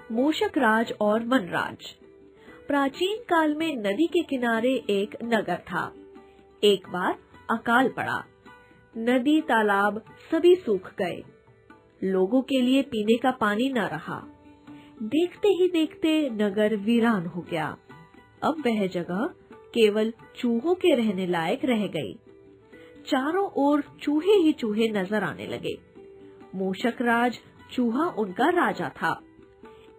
मूषक राज और वनराज। प्राचीन काल में नदी के किनारे एक नगर था। एक बार अकाल पड़ा, नदी तालाब सभी सूख गए, लोगों के लिए पीने का पानी न रहा। देखते ही देखते नगर वीरान हो गया। अब वह जगह केवल चूहों के रहने लायक रह गई। चारों ओर चूहे ही चूहे नजर आने लगे। मूषक राज चूहा उनका राजा था।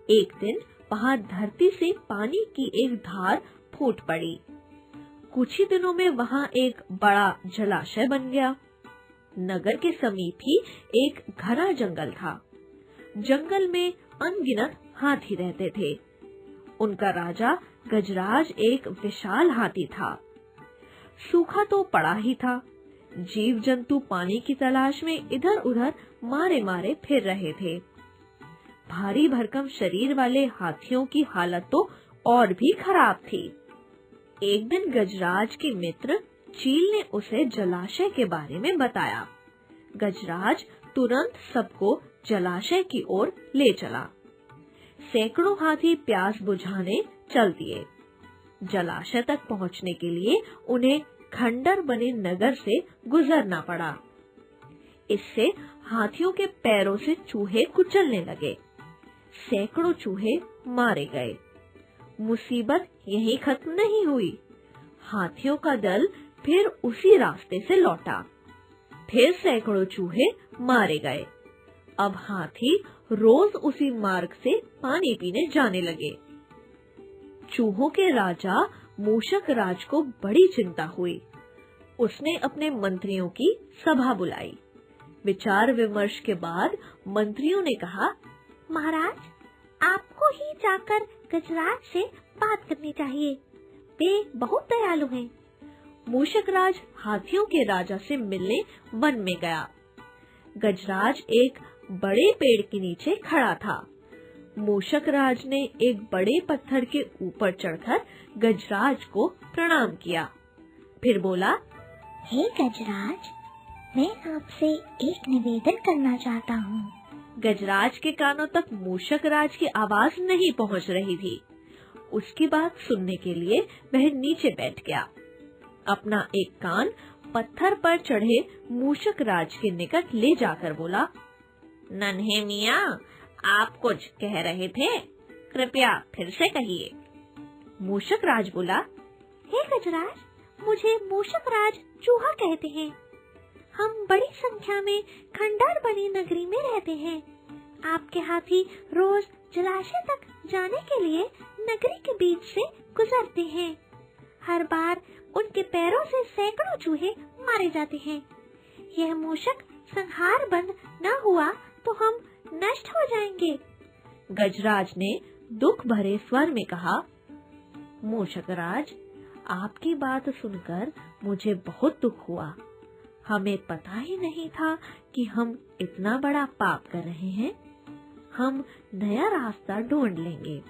एक दिन वहां धरती से पानी की एक धार फूट पड़ी। कुछ ही दिनों में वहां एक बड़ा जलाशय बन गया। नगर के समीप ही एक घना जंगल था। जंगल में अनगिनत हाथी रहते थे। उनका राजा गजराज एक विशाल हाथी था। सूखा तो पड़ा ही था। जीव जंतु पानी की तलाश में इधर उधर मारे मारे फिर रहे थे। भारी भरकम शरीर वाले हाथियों की हालत तो और भी खराब थी। एक दिन गजराज के मित्र चील ने उसे जलाशय के बारे में बताया। गजराज तुरंत सबको जलाशय की ओर ले चला। सैकड़ों हाथी प्यास बुझाने चल दिए। जलाशय तक पहुंचने के लिए उन्हें खंडर बने नगर से गुजरना पड़ा। इससे हाथियों के पैरों से चूहे कुचलने लगे। सैकड़ों चूहे मारे गए। मुसीबत यहीं खत्म नहीं हुई। हाथियों का दल फिर उसी रास्ते से लौटा। फिर सैकड़ों चूहे मारे गए। अब हाथी रोज उसी मार्ग से पानी पीने जाने लगे। चूहों के राजा मूषक राज को बड़ी चिंता हुई। उसने अपने मंत्रियों की सभा बुलाई। विचार विमर्श के बाद मंत्रियों ने कहा, महाराज, आपको ही जाकर गजराज से बात करनी चाहिए। वे बहुत दयालु हैं। मूषक राज हाथियों के राजा से मिलने वन में गया। गजराज एक बड़े पेड़ के नीचे खड़ा था। मूषक राज ने एक बड़े पत्थर के ऊपर चढ़कर गजराज को प्रणाम किया। फिर बोला, हे गजराज, मैं आपसे एक निवेदन करना चाहता हूँ। गजराज के कानों तक मूषक राज की आवाज नहीं पहुँच रही थी। उसकी बात सुनने के लिए वह नीचे बैठ गया। अपना एक कान पत्थर पर चढ़े मूषक राज के निकट ले जाकर बोला, नन्हे मियाँ, आप कुछ कह रहे थे, कृपया फिर से कहिए। मूषक राज बोला, हे गजराज, मुझे मूषक राज चूहा कहते हैं। हम बड़ी संख्या में खंडर बनी नगरी में रहते हैं। आपके हाथी रोज जलाशय तक जाने के लिए नगरी के बीच से गुजरते हैं। हर बार उनके पैरों से सैकड़ों चूहे मारे जाते हैं। यह मूषक संहार बंद न हुआ तो हम नष्ट हो जाएंगे। गजराज ने दुख भरे स्वर में कहा, मूषक राज, आपकी बात सुनकर मुझे बहुत दुख हुआ। हमें पता ही नहीं था कि हम इतना बड़ा पाप कर रहे हैं। हम नया रास्ता ढूंढ लेंगे।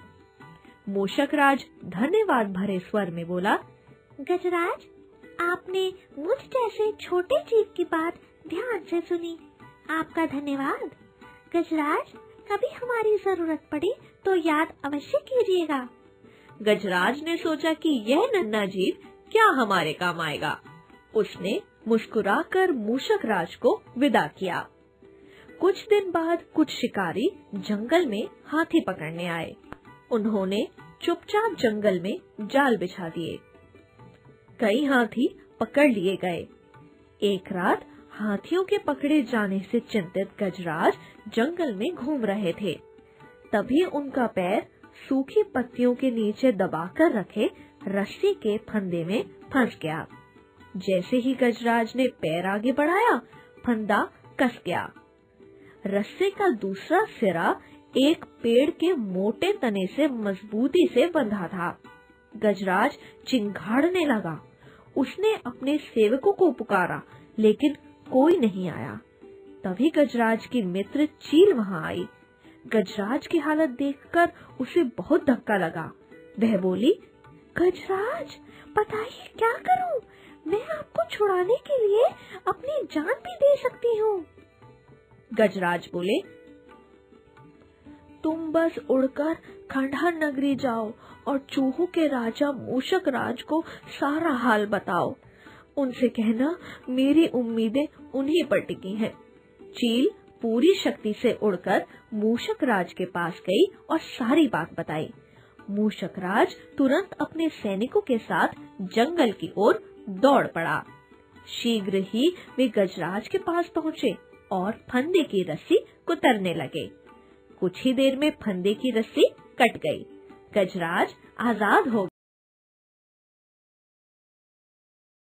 मूषक राज धन्यवाद भरे स्वर में बोला, गजराज, आपने मुझ जैसे छोटे जीव की बात ध्यान से सुनी। आपका धन्यवाद। गजराज, कभी हमारी जरूरत पड़ी तो याद अवश्य कीजिएगा। गजराज ने सोचा कि यह नन्हा जीव क्या हमारे काम आएगा। उसने मुस्कुराकर मूषक राज को विदा किया। कुछ दिन बाद कुछ शिकारी जंगल में हाथी पकड़ने आए। उन्होंने चुपचाप जंगल में जाल बिछा दिए। कई हाथी पकड़ लिए गए। एक रात हाथियों के पकड़े जाने से चिंतित गजराज जंगल में घूम रहे थे। तभी उनका पैर सूखी पत्तियों के नीचे दबाकर रखे रस्सी के फंदे में फंस गया। जैसे ही गजराज ने पैर आगे बढ़ाया, फंदा कस गया। रस्से का दूसरा सिरा एक पेड़ के मोटे तने से मजबूती से बंधा था। गजराज चिंघाड़ने लगा। उसने अपने सेवकों को पुकारा, लेकिन कोई नहीं आया। तभी गजराज की मित्र चील वहां आई। गजराज की हालत देखकर उसे बहुत धक्का लगा। वह बोली, गजराज, बताइए क्या करूं? मैं आपको छुड़ाने के लिए अपनी जान भी दे सकती हूँ। गजराज बोले, तुम बस उड़कर खंडहर नगरी जाओ और चूहों के राजा मूषक राज को सारा हाल बताओ। उनसे कहना मेरी उम्मीदें उन्हीं पर टिकी हैं। चील पूरी शक्ति से उड़कर मूषक राज के पास गई और सारी बात बताई। मूषक राज तुरंत अपने सैनिकों के साथ जंगल की ओर दौड़ पड़ा। शीघ्र ही वे गजराज के पास पहुँचे और फंदे की रस्सी कुतरने लगे। कुछ ही देर में फंदे की रस्सी कट गई। गजराज आजाद हो